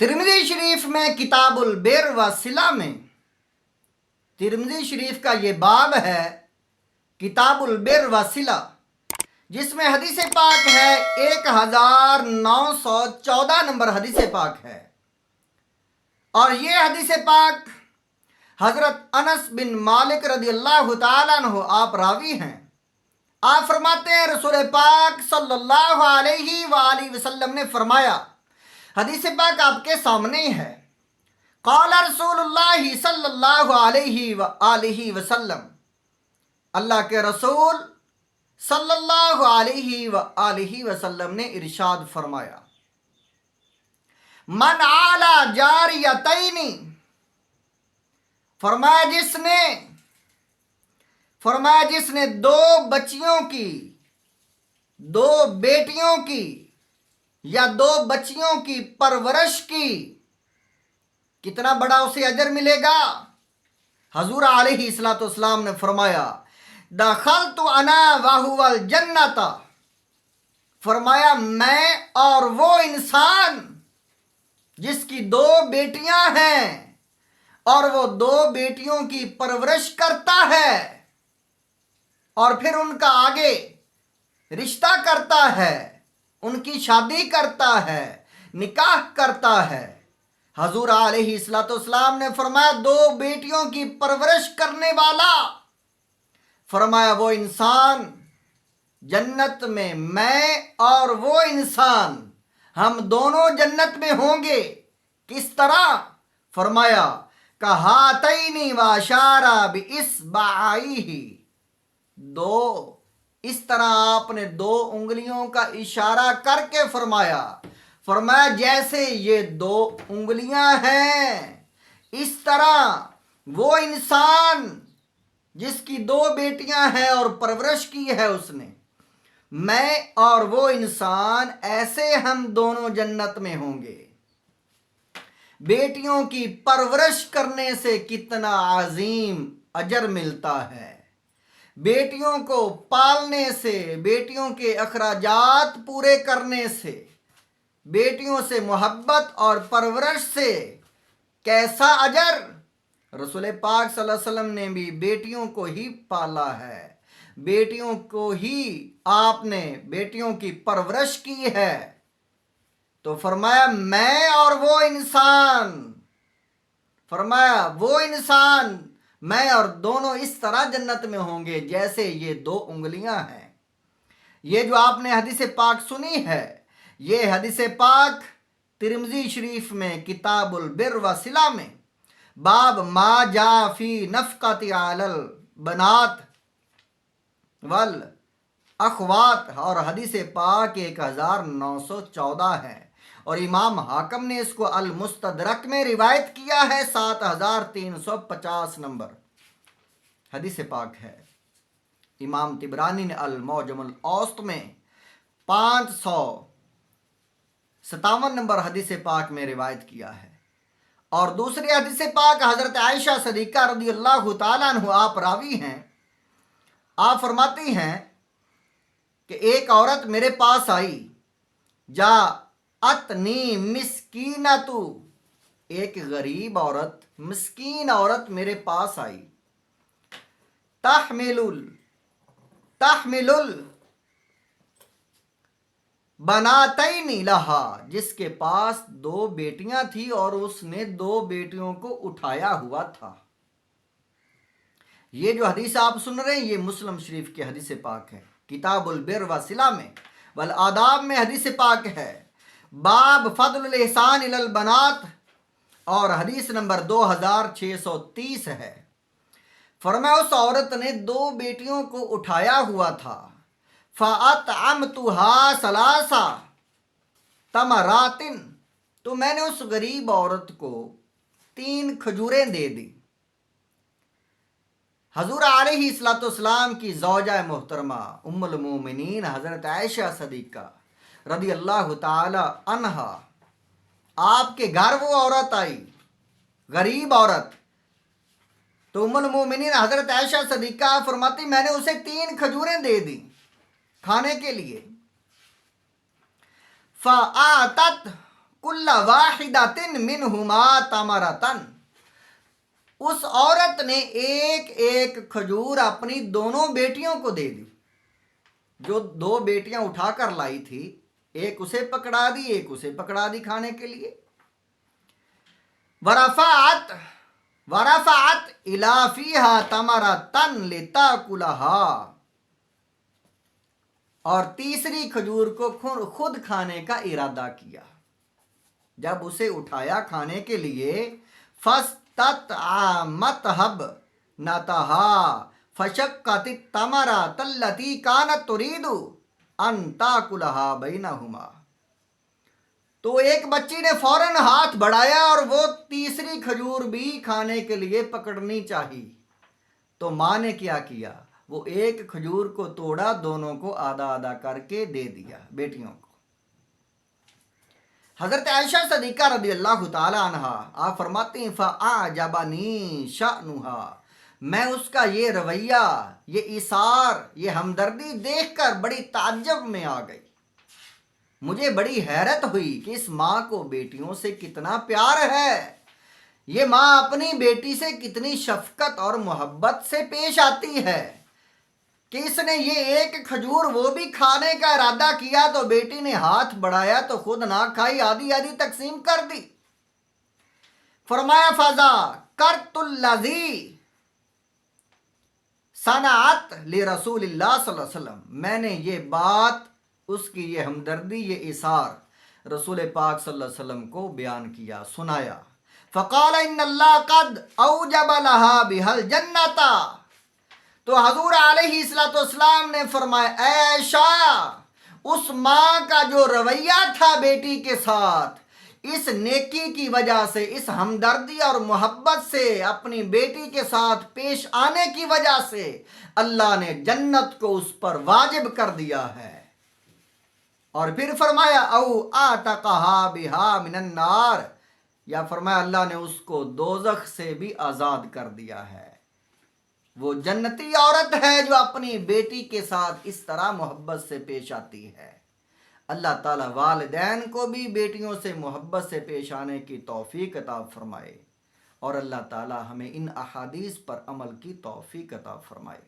Tirmidhi शरीफ में किताबुल बिर व सिला में तिरमिज़ी शरीफ का ये बाब है किताबुल बिर व सिला, जिसमें हदीस पाक है 1914 नंबर हदीस पाक है। और ये हदीस पाक हज़रत अनस बिन मालिक रज़ी अल्लाह तआला अन्हु आप रावी हैं। आप फरमाते हैं रसूल पाक सल्लल्लाहु अलैहि वसल्लम ने फरमाया, हदीस पाक आपके सामने है। क़ाला रसूलुल्लाह सल्लल्लाहु अलैहि वसल्लम, अल्लाह के रसूल सल्लल्लाहु अलैहि वसल्लम ने इरशाद फरमाया, मन आला जारियतैनी, फरमाया जिसने दो बच्चियों की, दो बेटियों की या दो बच्चियों की परवरिश की, कितना बड़ा उसे अजर मिलेगा। हजूर अलैहिस्सलाम ने फरमाया, दखलतु अना वहुवल जन्नता, फरमाया मैं और वो इंसान जिसकी दो बेटियां हैं और वो दो बेटियों की परवरिश करता है और फिर उनका आगे रिश्ता करता है, उनकी शादी करता है, निकाह करता है। हजूर अलैहिस्सलाम ने फरमाया दो बेटियों की परवरिश करने वाला, फरमाया वो इंसान जन्नत में, मैं और वो इंसान हम दोनों जन्नत में होंगे। किस तरह? फरमाया कहातैनी वाशारा बिइस्बाइही, दो, इस तरह आपने दो उंगलियों का इशारा करके फरमाया जैसे ये दो उंगलियां हैं, इस तरह वो इंसान जिसकी दो बेटियां हैं और परवरिश की है उसने, मैं और वो इंसान ऐसे हम दोनों जन्नत में होंगे। बेटियों की परवरिश करने से कितना अजीम अजर मिलता है। बेटियों को पालने से, बेटियों के अखराजात पूरे करने से, बेटियों से मोहब्बत और परवरिश से कैसा अजर। रसूल पाक सल्लल्लाहु अलैहि वसल्लम ने भी बेटियों को ही पाला है, बेटियों को ही आपने बेटियों की परवरिश की है। तो फरमाया मैं और वो इंसान, फरमाया वो इंसान, मैं और दोनों इस तरह जन्नत में होंगे जैसे ये दो उंगलियां हैं। ये जो आपने हदीस पाक सुनी है, ये हदीस पाक तिरमिज़ी शरीफ में किताबुल बिर व सिला में बाब मा जा फी नफ़क़ति अलल बनात वल अखवात और हदीस पाक 1914 है। और इमाम हाकम ने इसको अल मुस्तदरक में रिवायत किया है, 7350 नंबर हदीस पाक है। इमाम तिबरानी ने अल मौजमुल औसत में 557 नंबर हदीस पाक में रिवायत किया है। और दूसरी हदीस पाक हजरत आयशा सदीका रज़ी अल्लाह तआला अन्हा आप रावी हैं। आप फरमाती हैं कि एक औरत मेरे पास आई, जा अतनी मिस्कीनतु, एक गरीब औरत, मिस्कीन औरत मेरे पास आई, तहमिलुल बनातैनी लहा, जिसके पास दो बेटियां थी और उसने दो बेटियों को उठाया हुआ था। ये जो हदीस आप सुन रहे हैं ये मुस्लिम शरीफ की हदीस पाक है, किताबुल बिर व सिला में वल आदाब में हदीस पाक है, बाब फद्लुल इहसान इलल बनात और हदीस नंबर 2630 है। फरमाया उस औरत ने दो बेटियों को उठाया हुआ था, फ़अतअमतुहा सलासा तमरातिन, तो मैंने उस गरीब औरत को 3 खजूरें दे दी। हजूर अलैहिस्सलाम की ज़ौजा मोहतरमा उम्मुल मोमिनीन हज़रत आयशा सदीका रज़ी अल्लाह तआला अन्हा, आपके घर वो औरत आई, गरीब औरत, तो उम्मुल मोमिनीन हज़रत आयशा सदीका फरमाती मैंने उसे 3 खजूरें दे दी खाने के लिए। फ़आतत کل واحدۃ منہما تمرۃ، اس عورت نے ایک ایک کھجور اپنی دونوں بیٹیوں کو دے دی. جو دو بیٹیاں اٹھا کر لائی تھی، ایک اسے پکڑا دی ایک اسے پکڑا دی کھانے کے لیے. ورفعت الی فیہا تمرۃ لتاکلھا، اور تیسری کھجور کو خود کھانے کا ارادہ کیا. جب اسے اٹھایا کھانے کے لیے، فاستطعمتھا ابنتھا فشقت التمرۃ التی کانت ترید ان تاکلھا بینہما، تو ایک بچی نے فوراً ہاتھ بڑھایا اور وہ تیسری کھجور بھی کھانے کے لیے پکڑنی چاہی. تو ماں نے کیا کیا، وہ ایک کھجور کو توڑا، دونوں کو آدھا آدھا کر کے دے دیا بیٹیوں کو. حضرت عائشہ صدیقہ رضی اللہ تعالی عنہا آپ فرماتی ہیں فَأَعْجَبَنِي شَأْنُهَا، میں اس کا یہ رویہ، یہ ایثار، یہ ہمدردی دیکھ کر بڑی تعجب میں آ گئی. مجھے بڑی حیرت ہوئی کہ اس ماں کو بیٹیوں سے کتنا پیار ہے. یہ ماں اپنی بیٹی سے کتنی شفقت اور محبت سے پیش آتی ہے کہ اس نے یہ ایک کھجور وہ بھی کھانے کا ارادہ کیا تو بیٹی نے ہاتھ بڑھایا تو خود نہ کھائی، آدھی آدھی تقسیم کر دی. فرمایا فَذَكَرْتُ الَّذِي صَنَعَتْ لِرَسُولِ اللَّهِ صلی اللہ علیہ وسلم، میں نے یہ بات، اس کی یہ ہمدردی، یہ ایثار رسول پاک صلی اللہ علیہ وسلم کو بیان کیا، سنایا. فقال ان اللہ قد اوجب لها بها الجنۃ، تو حضور علیہ السلام نے فرمایا اے عائشہ، اس ماں کا جو رویہ تھا بیٹی کے ساتھ، اس نیکی کی وجہ سے، اس ہمدردی اور محبت سے، اپنی بیٹی کے ساتھ پیش آنے کی وجہ سے اللہ نے جنت کو اس پر واجب کر دیا ہے. اور پھر فرمایا او اعتقھا بہا من النار، یا فرمایا اللہ نے اس کو دوزخ سے بھی آزاد کر دیا ہے. وہ جنتی عورت ہے جو اپنی بیٹی کے ساتھ اس طرح محبت سے پیش آتی ہے. اللہ تعالیٰ والدین کو بھی بیٹیوں سے محبت سے پیش آنے کی توفیق عطا فرمائے، اور اللہ تعالیٰ ہمیں ان احادیث پر عمل کی توفیق عطا فرمائے.